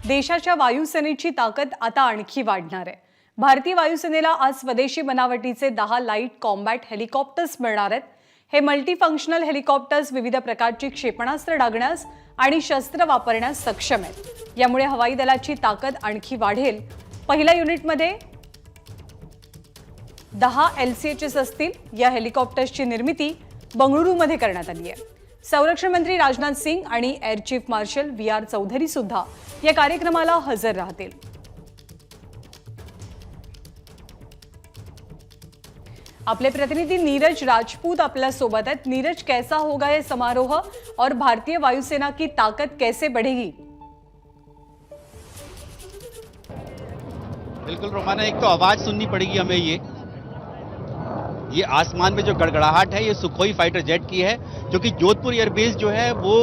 देशाच्या वायुसेनेची ताकद आता आणखी वाढणार आहे। भारतीय वायुसेनेला आज स्वदेशी बनावटीचे 10 लाईट कॉम्बॅट हेलिकॉप्टर्स मिळणार आहेत। हे मल्टीफंक्शनल हेलिकॉप्टर्स विविध प्रकारची क्षेपणास्त्र डागण्यास आणि शस्त्र वापरण्यास सक्षम आहेत। यामुळे हवाई दलाची ताकद आणखी वाढेल। पहिल्या युनिटमध्ये 10 LCHs असतील। या हेलिकॉप्टर्सची निर्मिती बंगळुरूमध्ये करण्यात आली आहे। संरक्षण मंत्री राजनाथ सिंह आणि air chief marshal VR Chaudhari सुद्धा या कार्यक्रमाला हजर राहतील। अपने प्रतिनिधि नीरज राजपूत अपने सोबत है। नीरज, कैसा होगा ये समारोह और भारतीय वायुसेना की ताकत कैसे बढ़ेगी? बिल्कुल रोमाना, एक तो आवाज सुननी पड़ेगी हमें। ये आसमान में जो गड़गड़ाहट है ये सुखोई फाइटर जेट की है, क्योंकि जोधपुर एयरबेस जो है वो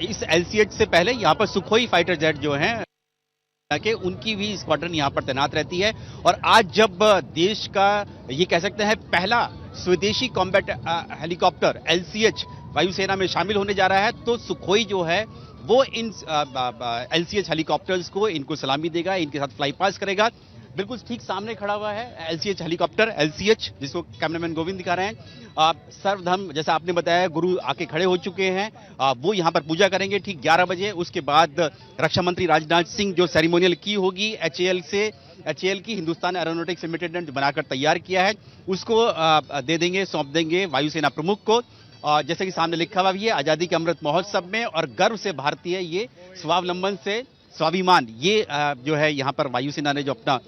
इस LCH से पहले यहाँ पर सुखोई फाइटर जेट जो है कि उनकी भी स्क्वाड्रन यहाँ पर तैनात रहती है। और आज जब देश का ये कह सकते हैं पहला स्वदेशी कॉम्बैट हेलीकॉप्टर LCH वायुसेना में शामिल होने जा रहा है, तो सुखोई जो है वो इन LCH हेलीकॉप्टर्स को इनको सलामी देगा, इनके साथ फ्लाई पास करेगा। बिल्कुल ठीक सामने खड़ा हुआ है LCH हेलीकॉप्टर, LCH जिसको कैमरामैन गोविंद दिखा रहे हैं। सर्वधर्म जैसा आपने बताया, गुरु आके खड़े हो चुके हैं। वो यहाँ पर पूजा करेंगे ठीक 11 बजे। उसके बाद रक्षा मंत्री राजनाथ सिंह जो सेरेमोनियल की होगी HAL की, हिंदुस्तान एरोनॉटिक्स लिमिटेड ने बनाकर तैयार किया है, उसको दे देंगे, सौंप देंगे वायुसेना प्रमुख को। जैसे कि सामने लिखा हुआ भी है, आजादी के अमृत महोत्सव में और गर्व से भारतीय, ये स्वावलंबन से स्वाभिमान, ये जो है यहाँ पर वायुसेना ने जो अपना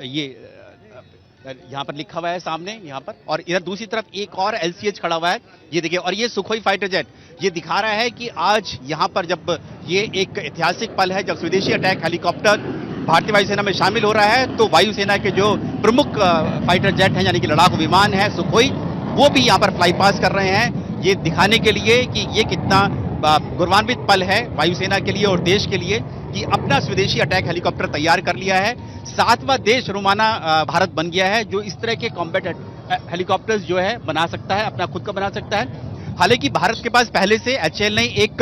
ये यहाँ पर लिखा हुआ है सामने यहाँ पर। और इधर दूसरी तरफ एक और LCH खड़ा हुआ है, ये देखिए। और ये सुखोई फाइटर जेट ये दिखा रहा है कि आज यहाँ पर जब ये एक ऐतिहासिक पल है, जब स्वदेशी अटैक हेलीकॉप्टर भारतीय वायुसेना में शामिल हो रहा है, तो वायुसेना के जो प्रमुख फाइटर जेट हैं यानी कि लड़ाकू विमान है सुखोई, वो भी यहाँ पर फ्लाई पास कर रहे हैं, ये दिखाने के लिए कि ये कितना गौरवान्वित पल है वायुसेना के लिए और देश के लिए कि अपना स्वदेशी अटैक हेलीकॉप्टर तैयार कर लिया है। 7वां देश रोमाना भारत बन गया है जो इस तरह के कॉम्बैट हेलीकॉप्टर्स जो है बना सकता है, अपना खुद का बना सकता है। हालांकि भारत के पास पहले से HAL ने एक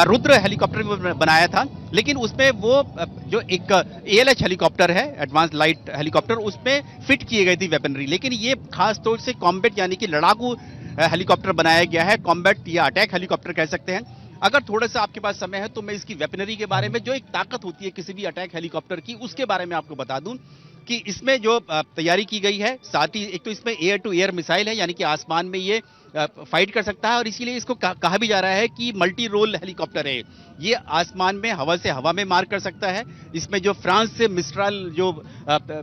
रुद्र हेलीकॉप्टर बनाया था, लेकिन उसमें वो जो एक ALH हेलीकॉप्टर है, एडवांस लाइट हेलीकॉप्टर, उसमें फिट की गई थी वेपनरी। लेकिन ये खास तौर से कॉम्बैट यानी कि लड़ाकू हेलीकॉप्टर बनाया गया है, कॉम्बैट या अटैक हेलीकॉप्टर कह सकते हैं। अगर थोड़ा सा आपके पास समय है तो मैं इसकी वेपनरी के बारे में, जो एक ताकत होती है किसी भी अटैक हेलीकॉप्टर की, उसके बारे में आपको बता दूं कि इसमें जो तैयारी की गई है, साथ ही एक तो इसमें एयर टू एयर मिसाइल है, यानी कि आसमान में ये फाइट कर सकता है। और इसीलिए इसको कहा भी जा रहा है कि मल्टी रोल हेलीकॉप्टर है। ये आसमान में हवा से हवा में मार कर सकता है। इसमें जो फ्रांस से मिस्ट्राल जो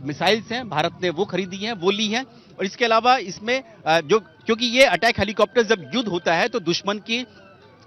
मिसाइल्स हैं भारत ने वो खरीदी हैं, वो ली हैं। और इसके अलावा इसमें जो, क्योंकि ये अटैक हेलीकॉप्टर जब युद्ध होता है तो दुश्मन की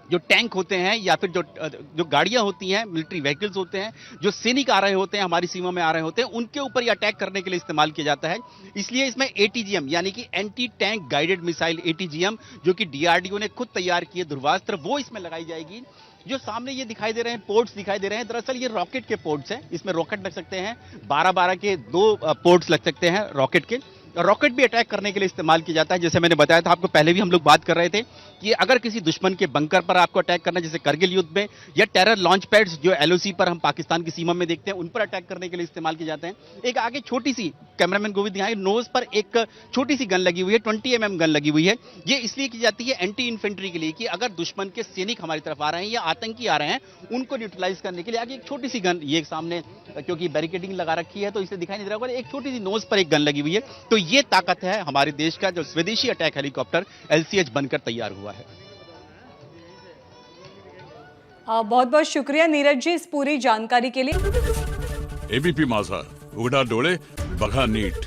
जो टैंक होते हैं या फिर जो गाड़ियां होती हैं, मिलिट्री व्हीकल्स होते हैं, जो सैनिक आ रहे होते हैं, हमारी सीमा में आ रहे होते हैं, उनके ऊपर ये अटैक करने के लिए इस्तेमाल किया जाता है। इसलिए इसमें ATGM यानी कि anti tank guided missile ATGM, जो कि DRDO ने खुद तैयार की है, ध्रुवास्त्र, वो इसमें लगाई जाएगी। जो सामने ये दिखाई दे रहे हैं पोर्ट्स दिखाई दे रहे हैं, दरअसल ये रॉकेट के पोर्ट्स हैं। इसमें रॉकेट लग सकते हैं, 12-12 के 2 पोर्ट्स लग सकते हैं रॉकेट के। रॉकेट भी अटैक करने के लिए इस्तेमाल किया जाता है। जैसे मैंने बताया था आपको, पहले भी हम लोग बात कर रहे थे कि अगर किसी दुश्मन के बंकर पर आपको अटैक करना, जैसे करगिल युद्ध में, या टेरर लॉन्च पैड्स जो LOC पर हम पाकिस्तान की सीमा में देखते हैं, उन पर अटैक करने के लिए इस्तेमाल किए जाते हैं। एक आगे छोटी सी, कैमरामैन गोविंद यहाँ नोज पर एक छोटी सी गन लगी हुई है, 20 mm गन लगी हुई है। ये इसलिए की जाती है एंटी इन्फेंट्री के लिए, कि अगर दुश्मन के सैनिक हमारी तरफ आ रहे हैं या आतंकी आ रहे हैं, उनको न्यूट्रलाइज करने के लिए आगे एक छोटी सी गन, ये सामने क्योंकि बैरिकेडिंग लगा रखी है तो इसे दिखाई नहीं दे रहा, एक छोटी सी नोज पर एक गन लगी हुई है। तो ये ताकत है हमारे देश का जो स्वदेशी अटैक हेलीकॉप्टर LCH बनकर तैयार हुआ है। बहुत बहुत शुक्रिया नीरज जी इस पूरी जानकारी के लिए। ABP माझा, उघडा डोळे बघा नीट।